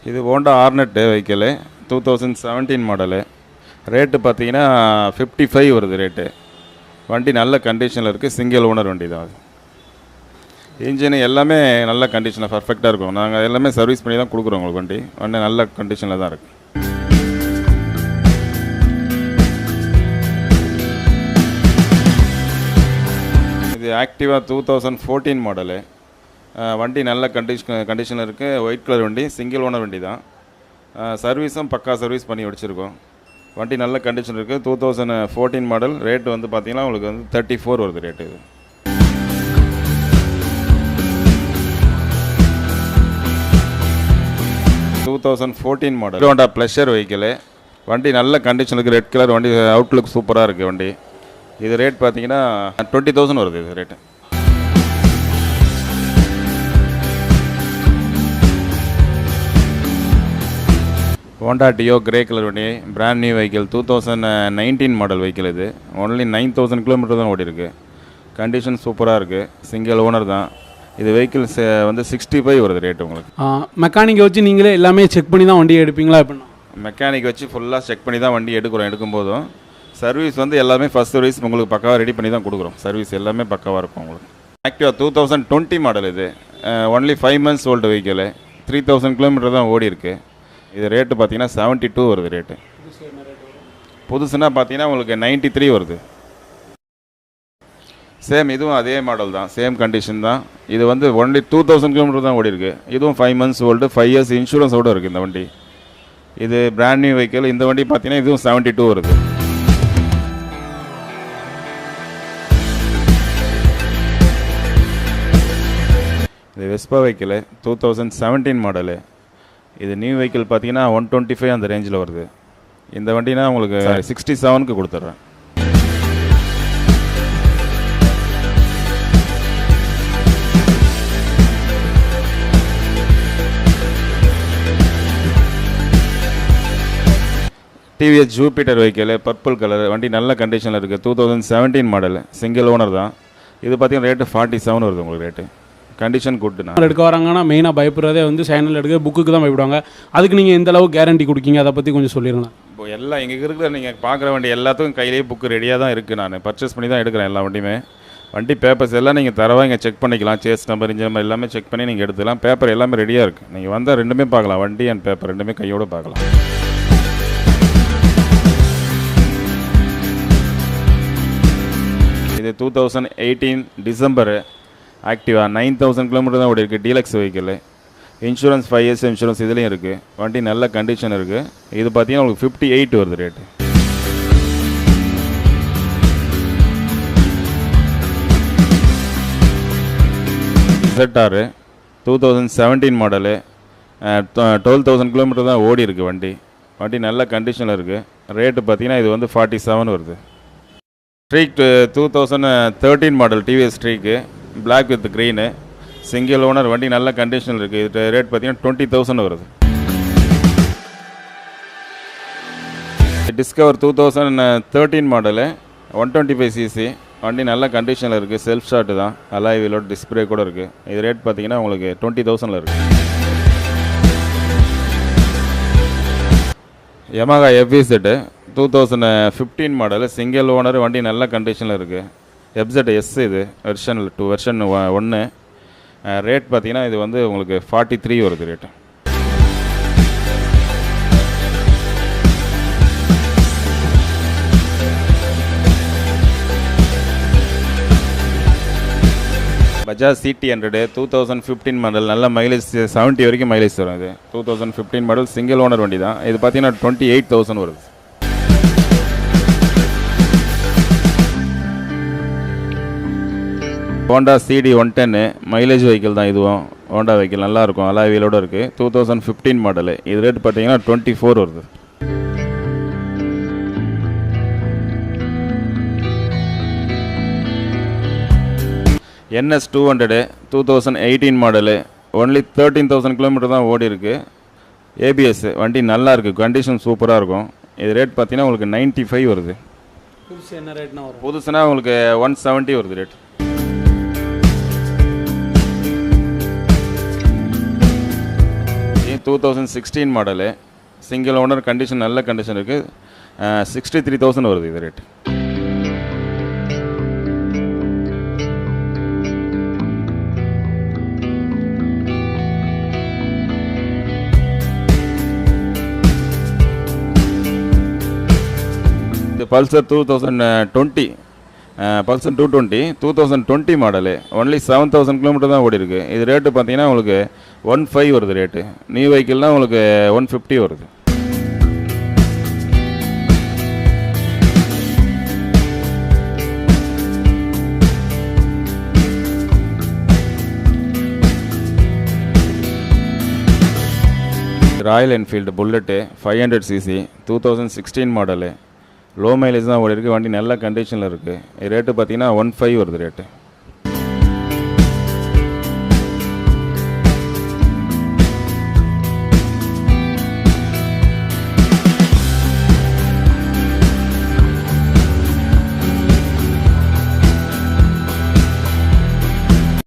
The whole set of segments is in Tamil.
இது ஹோண்டா ஆர்னெட்டு வெஹிக்கிள் 2017 மாடலு. ரேட்டு பார்த்தீங்கன்னா 55 வருது ரேட்டு. வண்டி நல்ல கண்டிஷனில் இருக்குது. சிங்கிள் ஓனர் வண்டி தான் அது. இன்ஜின் எல்லாமே நல்ல கண்டிஷனில் பர்ஃபெக்டாக இருக்கும். நாங்கள் எல்லாமே சர்வீஸ் பண்ணி தான் கொடுக்குறோம் உங்களுக்கு. வண்டி நல்ல கண்டிஷனில் தான் இருக்குது. இது ஆக்டிவா 2014 மாடலு. வண்டி நல்ல கண்டிஷனில் இருக்குது. ஒயிட் கலர் வண்டி, சிங்கிள் ஓனர் வண்டி தான். சர்வீஸும் பக்கா சர்வீஸ் பண்ணி வச்சுருக்கோம். வண்டி நல்ல கண்டிஷன் இருக்குது. 2014 மாடல். ரேட்டு வந்து பார்த்திங்கன்னா உங்களுக்கு வந்து 34 வருது ரேட்டு. இது இது 2014 மாடல் ஹோண்டா ப்ளஷர் வெஹிக்கிள். வண்டி நல்ல கண்டிஷனுக்கு ரெட் கலர் வண்டி. அவுட்லுக் சூப்பராக இருக்குது வண்டி. இது ரேட் பார்த்தீங்கன்னா 20,000 வருது இது rate. Honda Dio grey colour வண்டி, brand new vehicle. 2019 model vehicle. இது ஒன்லி 9,000 கிலோமீட்டர் தான் ஓடி இருக்கு. கண்டிஷன் சூப்பராக இருக்குது. சிங்கிள் ஓனர் தான். இது வெஹிக்கிள்ஸ் வந்து 65 வருது ரேட்டு உங்களுக்கு. மெக்கானிக்கை வச்சு நீங்களே எல்லாமே செக் பண்ணி தான் வண்டி எடுப்பீங்களா? எப்படின்னா மெக்கானிக் வச்சு ஃபுல்லாக செக் பண்ணி தான் வண்டி எடுக்கும்போதும் சர்வீஸ் வந்து எல்லாமே ஃபஸ்ட் சர்வீஸ் உங்களுக்கு பக்காவாக ரெடி பண்ணி தான் கொடுக்குறோம். சர்வீஸ் எல்லாமே பக்காவாக இருக்கும் உங்களுக்கு. ஆக்டிவா 2020 மாடல். இது only 5 months old vehicle. 3,000 kilometre தான் ஓடி இருக்குது. இது ரேட்டு பார்த்தீங்கன்னா 72 வருது ரேட்டு. புதுசுனா பார்த்தீங்கன்னா உங்களுக்கு 93 வருது. சேம் இதுவும் அதே மாடல் தான். சேம் கண்டிஷன் தான். இது வந்து ஒன்லி 2,000 கிலோமீட்டர் தான் ஓடி இருக்குது. இதுவும் 5 months ஓல்டு, 5 years இன்சூரன்ஸோடு இருக்குது இந்த வண்டி. இது பிராண்ட் நியூ வெஹிக்கிள். இந்த வண்டி பார்த்தீங்கன்னா இதுவும் 72 வருது. இது வெஸ்பா வெஹிக்கிள் 2017 மாடலு. இது நியூ வெஹிக்கிள் பார்த்தீங்கன்னா 125 அந்த ரேஞ்சில் வருது. இந்த வண்டினா உங்களுக்கு 67க்கு கொடுத்துட்றேன். TVS Jupiter vehicle, purple colour வண்டி. நல்ல கண்டிஷனில் இருக்குது. 2017 மாடல், சிங்கிள் ஓனர் தான். இது பார்த்தீங்கன்னா ரேட்டு 47 வருது உங்களுக்கு ரேட்டு. கண்டிஷன் குட்னா எடுக்க வராங்கன்னா மெயினாக பயப்படுறதே வந்து சேனல் எடுக்க புக்குக்கு தான் பயப்படுவாங்க. அதுக்கு நீங்கள் எந்த அளவுக்கு கேரண்டி கொடுக்கீங்க, அதை பற்றி கொஞ்சம் சொல்லிடுங்க. இப்போ எல்லாம் எங்கள் இருக்கிற நீங்கள் பார்க்குற வண்டி எல்லாத்துக்கும் கையிலேயே புக்கு ரெடியாக தான் இருக்குது. நான் பர்ச்சேஸ் பண்ணி தான் எடுக்கிறேன் எல்லா வண்டியுமே. வண்டி பேப்பர்ஸ் எல்லாம் நீங்கள் தரவா இங்கே செக் பண்ணிக்கலாம். சேஸ் நம்பர், இன்ஜின் நம்பர் எல்லாமே செக் பண்ணி நீங்கள் எடுத்துக்கலாம். பேப்பர் எல்லாமே ரெடியாக இருக்குது. நீங்கள் வந்தால் ரெண்டுமே பார்க்கலாம். வண்டி அண்ட் பேப்பர் ரெண்டுமே கையோடு பார்க்கலாம். இது 2018 டிசம்பரு. ஆக்டிவா 9,000 கிலோமீட்டர் தான் ஓடி இருக்குது. Deluxe vehicle. Insurance 5 years insurance இதுலேயும் இருக்குது. வண்டி நல்ல கண்டிஷன் இருக்குது. இது பார்த்தீங்கன்னா உங்களுக்கு 58 வருது ரேட்டு. ZR 2017 model. 12,000 கிலோமீட்டர் தான் ஓடி இருக்குது வண்டி. வண்டி நல்ல கண்டிஷனில் இருக்குது. ரேட்டு பார்த்தீங்கன்னா இது வந்து 47 வருது. Streak 2013 model TVS Streak, black with green, single owner வண்டி. நல்ல கண்டிஷனில் இருக்குது. இது ரேட் பார்த்தீங்கன்னா 20,000 வருது. டிஸ்கவர் 2013 மாடலு, 125cc வண்டி. நல்ல கண்டிஷனில் இருக்குது. செல்ஃப் ஷாட்டு தான். அலாய் வீலோட டிஸ்பிளே கூட இருக்குது. இது ரேட் பார்த்தீங்கன்னா உங்களுக்கு 20,000 இருக்குது. Yamaha FZ 2015 model, single owner வண்டி. நல்ல கண்டிஷனில் இருக்குது. FZS இது வெர்ஷன் 2 வெர்ஷன் 1. ரேட் பார்த்தீங்கன்னா இது வந்து உங்களுக்கு 43 வருது ரேட்டு. Bajaj CT100 2015 model. நல்ல மைலேஜ் 70 வரைக்கும் மைலேஜ் வரும். இது 2015 மாடல், சிங்கிள் ஓனர் வண்டி தான். இது பார்த்தீங்கன்னா 28,000 வருது. ஹோண்டா CD 110 மைலேஜ் வெஹிக்கிள் தான். இதுவும் ஹோண்டா வெஹிக்கிள் நல்லாயிருக்கும். அலாய் வீலோடு இருக்குது. 2015 மாடலு. இது ரேட் பார்த்தீங்கன்னா 24 வருது. NS 200 2018 model. ஒன்லி 13,000 கிலோமீட்டர் தான் ஓடி இருக்குது. ABS வண்டி நல்லா இருக்குது. கண்டிஷன் சூப்பராக இருக்கும். இது ரேட் பார்த்தீங்கன்னா உங்களுக்கு 95 வருது. புதுசு என்ன ரேட்னா வரும்? புதுசுனா உங்களுக்கு 170 வருது rate. 2016 model, single owner, condition நல்ல கண்டிஷன் இருக்குது. 63,000 வருது இது ரேட்டு. இது Pulsar 2020, Pulsar 220 2020 model, only 7,000 kilometre தான் ஓடி இருக்கு. இது ரேட்டு பார்த்தீங்கன்னா உங்களுக்கு 1,500 வருது ரேட்டு. நியூ வெஹிக்கிள்னால் உங்களுக்கு 150 வருது. Royal Enfield bullet 500cc 2016 model, low mileage தான் ஓடி இருக்குது. வண்டி நல்ல கண்டிஷனில் இருக்குது. இது ரேட்டு பார்த்தீங்கன்னா 1,500 வருது rate.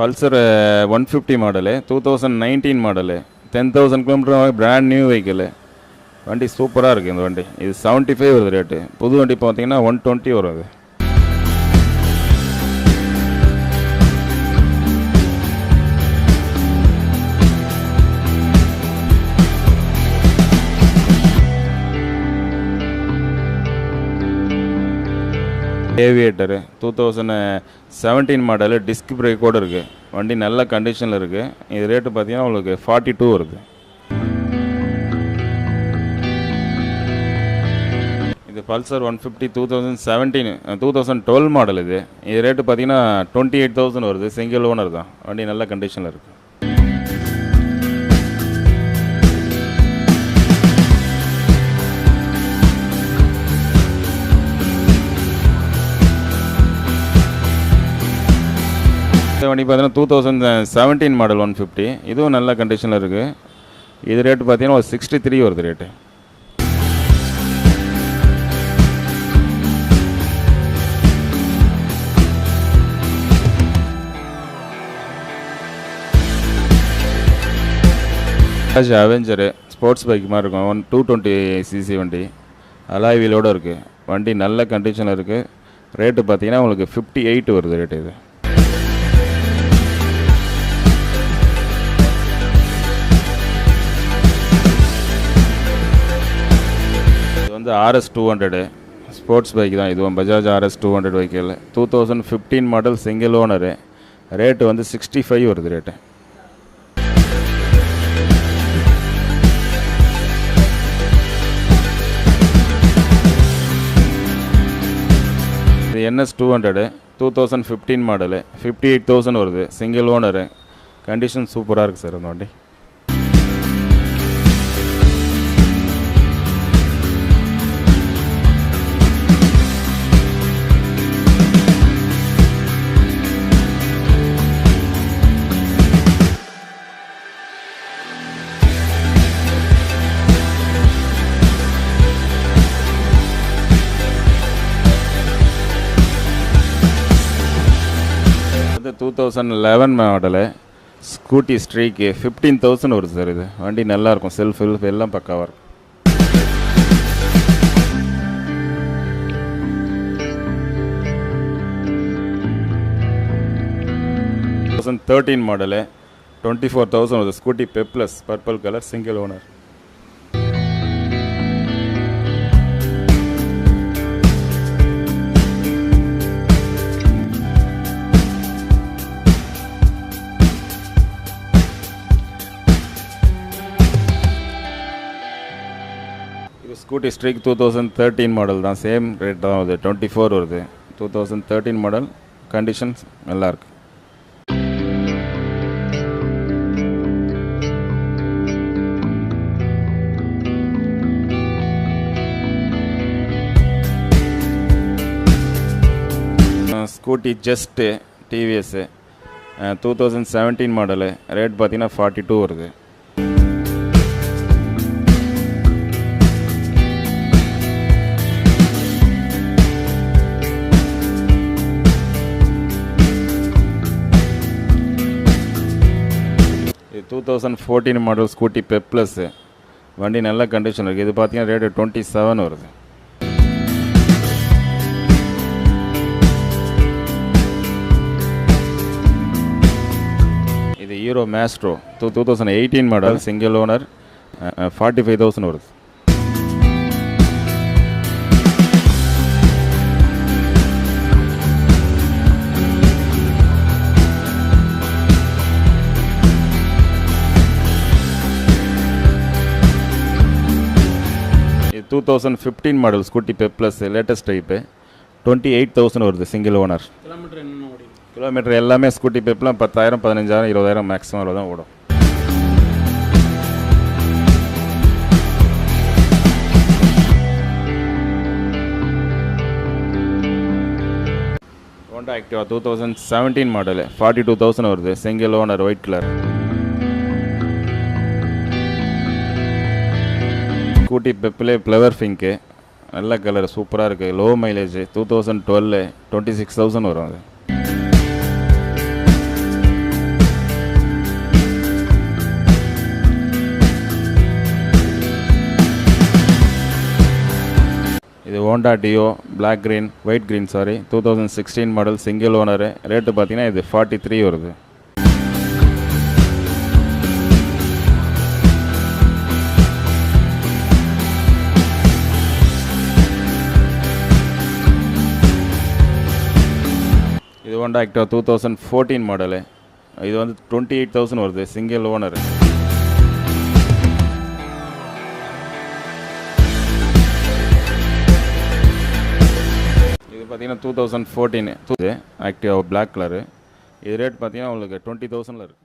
Pulsar 150 model 2019 model, 10,000 kilometre, brand new vehicle. வண்டி சூப்பராக இருக்குது இந்த வண்டி. இது 75 வருது ரேட்டு. புது வண்டி பார்த்தீங்கன்னா 120 வரும் அது. ஏவியேட்டரு 2017 மாடலு, டிஸ்க் பிரேக்கோடு இருக்குது. வண்டி நல்ல கண்டிஷனில் இருக்குது. இது ரேட்டு பார்த்தீங்கன்னா உங்களுக்கு 42 வருது. இது பல்சர் 150 2012 மாடல். இது ரேட்டு பார்த்தீங்கன்னா 28,000 வருது. சிங்கிள் ஓனர் தான். வண்டி நல்ல கண்டிஷனில் இருக்குது. இந்த வண்டி பார்த்தீங்கன்னா 2017 மாடல் 150, இதுவும் நல்ல கண்டிஷனில் இருக்குது. இது ரேட்டு பார்த்தீங்கன்னா ஒரு 63 வருது ரேட்டு. அவெஞ்சரு ஸ்போர்ட்ஸ் பைக் மாதிரி இருக்கும். 220cc வண்டி, அலாய் வீலோடு இருக்குது. வண்டி நல்ல கண்டிஷனில் இருக்குது. ரேட்டு பார்த்தீங்கன்னா உங்களுக்கு 58 வருது ரேட்டு. இது வந்து RS 200 ஸ்போர்ட்ஸ் பைக் தான். இதுவும் Bajaj RS 200 vehicle, 2015 model, single owner. Rate வந்து 65 வருது ரேட்டு. இது NS 200 2015 மாடலு, 58,000 வருது. Single owner. கண்டிஷன் சூப்பராக இருக்குது சார் அந்த வண்டி. வந்து 2011 மாடலு, ஸ்கூட்டி ஸ்ட்ரீக்கு 15,000 வருது சார். இது வண்டி நல்லாயிருக்கும். செல்ஃப் எல்லாம் பக்காவாக இருக்கும். 2013 மாடலு, 24,000 வருது. Scooty Pep Plus, purple colour, single owner. இது ஸ்கூட்டி ஸ்ட்ரீக் 2013 மாடல் தான். சேம் ரேட் தான் வருது. 24 வருது. 2013 மாடல். கண்டிஷன்ஸ் நல்லாயிருக்கு. Scooty just TVS 2017 model. Rate பார்த்தீங்கன்னா 42 வருது. இது 2014 மாடல் ஸ்கூட்டி பெப் ப்ளஸ்ஸு. வண்டி நல்ல கண்டிஷன் இருக்குது. இது பார்த்தீங்கன்னா ரேட்டு 27 வருது. இது hero maestro 2018 model single owner, 45,000 வருது. இது 2015 model scooty Pep plus latest type, 28,000 வருது சிங்கிள் ஓனர். கிலோமீட்டர் என்ன ஓடி? கிலோமீட்டர் எல்லாமே ஸ்கூட்டி பெப்லாம் 10,000, 15,000, 20,000 மேக்ஸிமம் அவ்வளோ தான் ஓடும். ஹோண்டா ஆக்டிவா 2017 மாடலு 42,000 வருது single owner, white colour. Scooty பெப்பிலே ஃப்ளவர் பிங்க்கு, நல்ல கலர், சூப்பராக இருக்குது. லோ மைலேஜ் 2012, 26,000 வரும் அது. இது Honda Dio black green, white green 2016 model single owner. Rate பார்த்தீங்கன்னா இது 43 வருது. இது ஹோண்டா ஆக்டிவா 2014 மாடலு. இது வந்து 28,000 வருது சிங்கிள் ஓனர். இது பார்த்தீங்கன்னா 2014 ஆக்டிவா பிளாக் கலரு. இது ரேட் பார்த்தீங்கன்னா உங்களுக்கு 20,000 இருக்குது.